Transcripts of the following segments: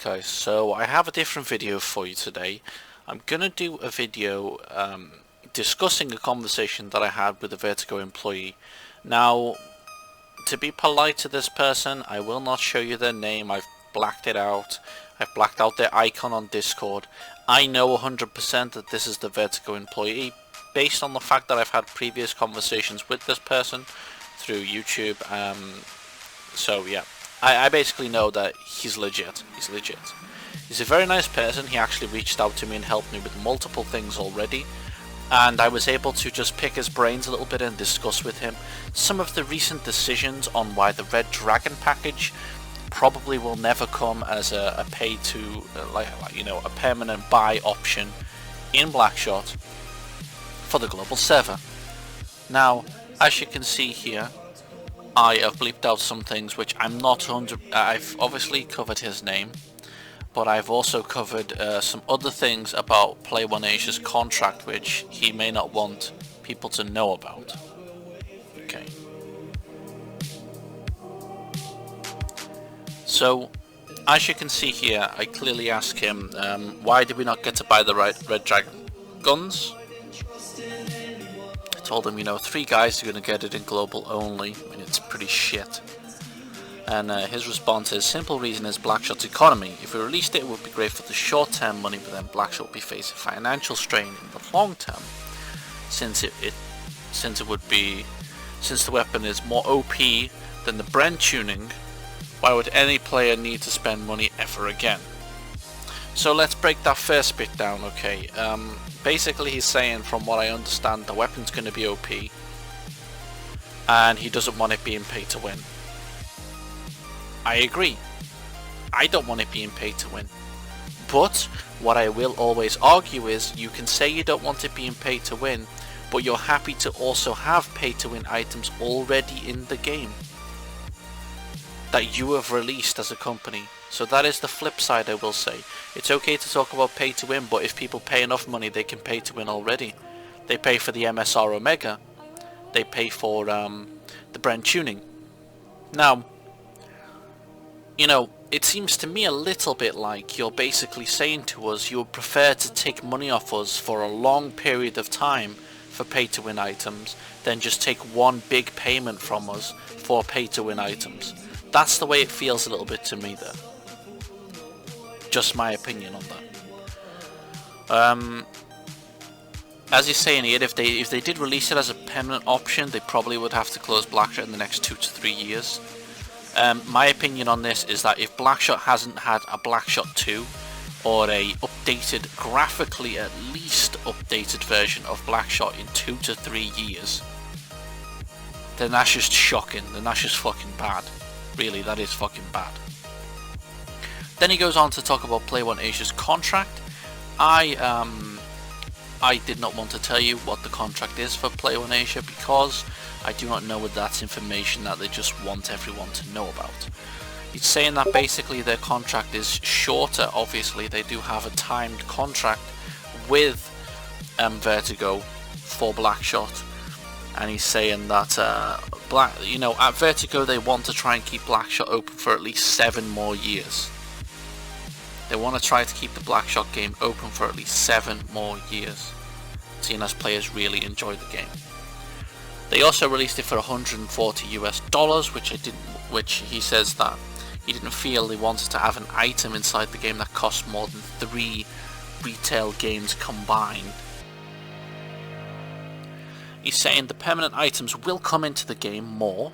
guys, so I have a different video for you today. I'm gonna do a video discussing a conversation that I had with a Vertigo employee. Now, to be polite to this person, I will not show you their name. I've blacked it out. I've blacked out their icon on Discord. I know 100% that this is the Vertigo employee based on the fact that I've had previous conversations with this person through YouTube. So yeah, I basically know that he's legit. He's a very nice person. He actually reached out to me and helped me with multiple things already, and I was able to just pick his brains a little bit and discuss with him some of the recent decisions on why the Red Dragon package probably will never come as a pay to a permanent buy option in Blackshot for the global server. Now, as you can see here, I have bleeped out some things which I'm not 100. I've obviously covered his name, but I've also covered some other things about Play One Asia's contract which he may not want people to know about. Okay. So, as you can see here, I clearly ask him, why did we not get to buy the Red Dragon guns? I told him, 3 guys are going to get it in global only. I mean, it's pretty shit. And his response is, simple reason is Blackshot's economy. If we released it, it would be great for the short-term money, but then Blackshot would be facing financial strain in the long term, since the weapon is more OP than the Brent tuning. Why would any player need to spend money ever again? So let's break that first bit down, okay? Basically he's saying, from what I understand, the weapon's going to be OP, and he doesn't want it being pay to win. I agree. I don't want it being pay to win. But what I will always argue is, you can say you don't want it being pay to win, but you're happy to also have pay to win items already in the game that you have released as a company. So that is the flip side, I will say. It's okay to talk about pay to win, but if people pay enough money, they can pay to win already. They pay for the MSR Omega. They pay for the Brent tuning. Now, it seems to me a little bit like you're basically saying to us you would prefer to take money off us for a long period of time for pay to win items than just take one big payment from us for pay to win items. That's the way it feels a little bit to me there. Just my opinion on that. As he's saying here, if they did release it as a permanent option, they probably would have to close Blackshot in the next 2 to 3 years. My opinion on this is that if Blackshot hasn't had a Blackshot 2 or a updated, graphically at least updated version of Blackshot in 2 to 3 years, then that's just shocking. Then that's just fucking bad. Really, that is fucking bad. Then he goes on to talk about Play One Asia's contract. I did not want to tell you what the contract is for Play One Asia because I do not know whether that's information that they just want everyone to know about. He's saying that basically their contract is shorter. Obviously, they do have a timed contract with Vertigo for Blackshot, and he's saying that at Vertigo they want to try and keep Blackshot open for at least 7 more years. They want to try to keep the Blackshot game open for at least 7 more years, seeing as players really enjoy the game. They also released it for $140 US, which he says that he didn't feel they wanted to have an item inside the game that cost more than 3 retail games combined. He's saying the permanent items will come into the game more,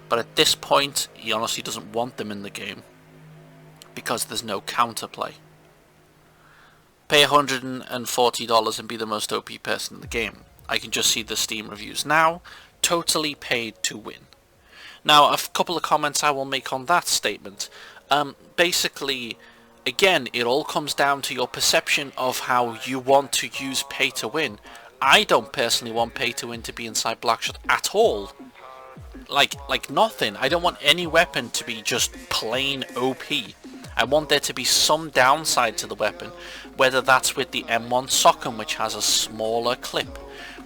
but at this point he honestly doesn't want them in the game because there's no counterplay. Pay $140 and be the most OP person in the game. I can just see the Steam reviews now. Totally paid to win. Now, a couple of comments I will make on that statement. Basically, again, it all comes down to your perception of how you want to use pay to win. I don't personally want pay to win to be inside Blackshot at all. Like nothing. I don't want any weapon to be just plain OP. I want there to be some downside to the weapon, whether that's with the M1 Sock'em, which has a smaller clip,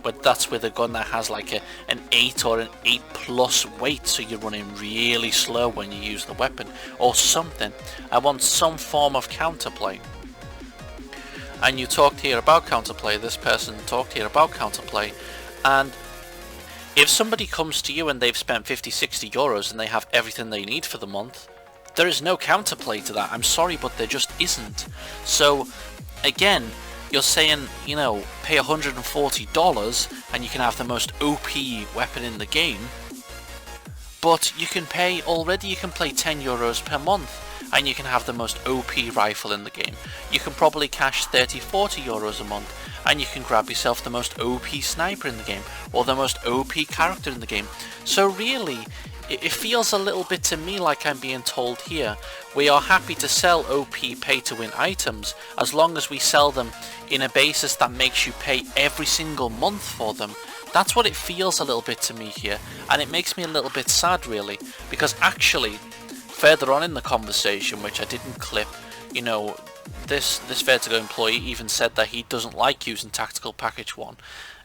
but that's with a gun that has like an 8 or an 8+ weight, so you're running really slow when you use the weapon or something. I want some form of counterplay. And you talked here about counterplay, this person talked here about counterplay, and if somebody comes to you and they've spent 50-60 euros and they have everything they need for the month, there is no counterplay to that. I'm sorry, but there just isn't. So again, you're saying, you know, pay $140 and you can have the most OP weapon in the game, but you can play 10 euros per month and you can have the most OP rifle in the game. You can probably cash 30-40 euros a month and you can grab yourself the most OP sniper in the game or the most OP character in the game. So really, it feels a little bit to me like I'm being told here, we are happy to sell OP pay-to-win items as long as we sell them in a basis that makes you pay every single month for them. That's what it feels a little bit to me here, and it makes me a little bit sad really, because actually further on in the conversation, which I didn't clip, you know, this Vertigo employee even said that he doesn't like using Tactical Package 1.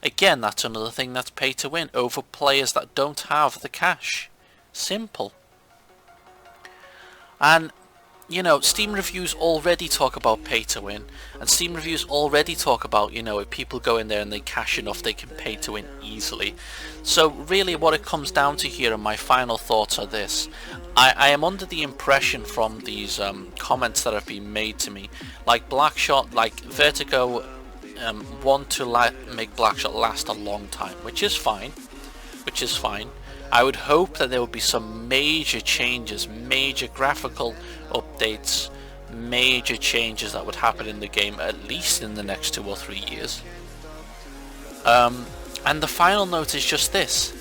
Again, that's another thing that's pay to win over players that don't have the cash. Simple. And you know, Steam reviews already talk about pay to win, and Steam reviews already talk about, you know, if people go in there and they cash enough, they can pay to win easily. So really what it comes down to here, and my final thoughts are this: I am under the impression from these comments that have been made to me, like Blackshot, like Vertigo want to make Blackshot last a long time, which is fine. I would hope that there would be some major changes, major graphical updates, major changes that would happen in the game at least in the next 2 or 3 years. And the final note is just this: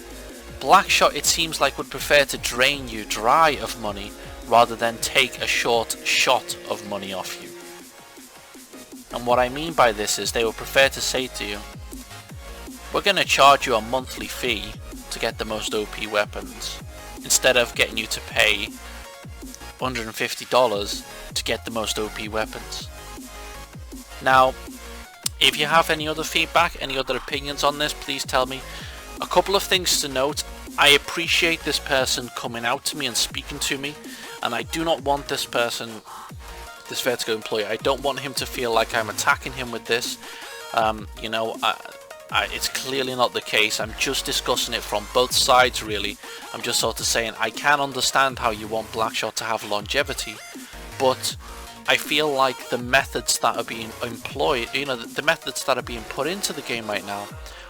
Blackshot, it seems like, would prefer to drain you dry of money rather than take a short shot of money off you. And what I mean by this is they would prefer to say to you, we're going to charge you a monthly fee to get the most OP weapons, instead of getting you to pay $150 to get the most OP weapons. Now, if you have any other feedback, any other opinions on this, please tell me. A couple of things to note: I appreciate this person coming out to me and speaking to me, and I do not want this person, this Vertigo employee, I don't want him to feel like I'm attacking him with this. You know, it's clearly not the case. I'm just discussing it from both sides really. I'm just sort of saying I can understand how you want Blackshot to have longevity, but I feel like the methods that are being employed, you know, the methods that are being put into the game right now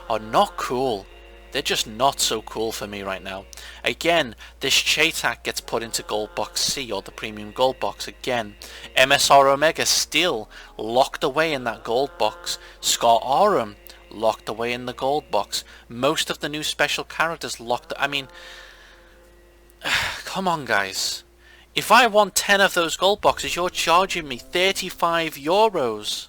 are not cool. They're just not so cool for me right now. Again, this Chaitak gets put into Gold Box C, or the Premium Gold Box again. MSR Omega still locked away in that Gold Box. Scar Aurum locked away in the Gold Box. Most of the new special characters locked. I mean, come on guys. If I want 10 of those Gold Boxes, you're charging me 35 euros.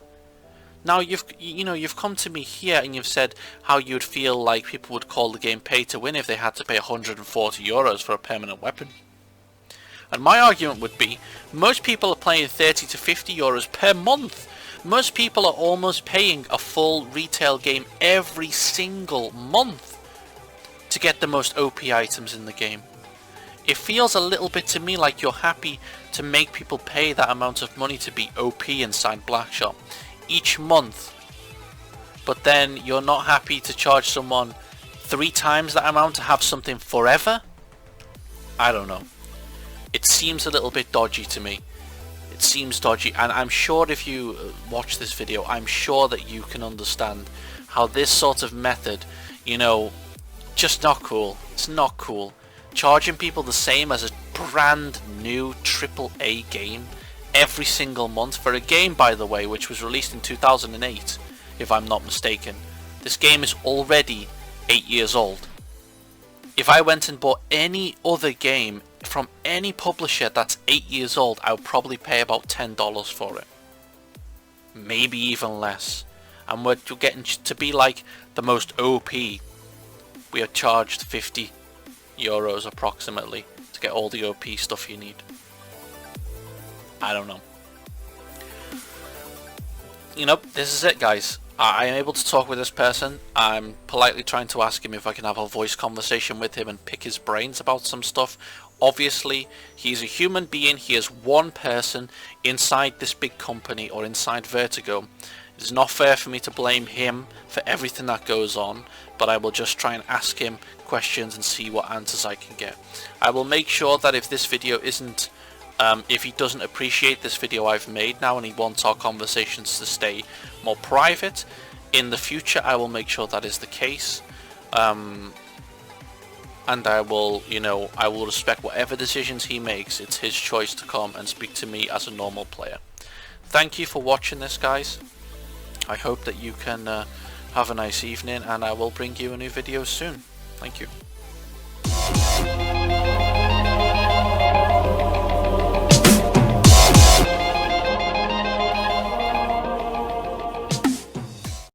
Now you've come to me here and you've said how you'd feel like people would call the game pay to win if they had to pay 140 euros for a permanent weapon. And my argument would be, most people are paying 30 to 50 euros per month. Most people are almost paying a full retail game every single month to get the most OP items in the game. It feels a little bit to me like you're happy to make people pay that amount of money to be OP inside Blackshot each month, but then you're not happy to charge someone 3 times that amount to have something forever. I don't know. It seems a little bit dodgy to me. It seems dodgy, and I'm sure if you watch this video, I'm sure that you can understand how this sort of method, you know, just not cool. It's not cool. Charging people the same as a brand new AAA game every single month for a game, by the way, which was released in 2008, if I'm not mistaken. This game is already 8 years old. If I went and bought any other game from any publisher that's 8 years old, I would probably pay about $10 for it. Maybe even less. And we're getting to be like the most OP. We are charged 50 euros approximately to get all the OP stuff you need. I don't know. You know, this is it guys. I am able to talk with this person. I'm politely trying to ask him if I can have a voice conversation with him and pick his brains about some stuff. Obviously, he's a human being. He is one person inside this big company or inside Vertigo. It's not fair for me to blame him for everything that goes on, but I will just try and ask him questions and see what answers I can get. I will make sure that if this video isn't, if he doesn't appreciate this video I've made now and he wants our conversations to stay more private, in the future I will make sure that is the case. And I will, I will respect whatever decisions he makes. It's his choice to come and speak to me as a normal player. Thank you for watching this, guys. I hope that you can have a nice evening, and I will bring you a new video soon. Thank you.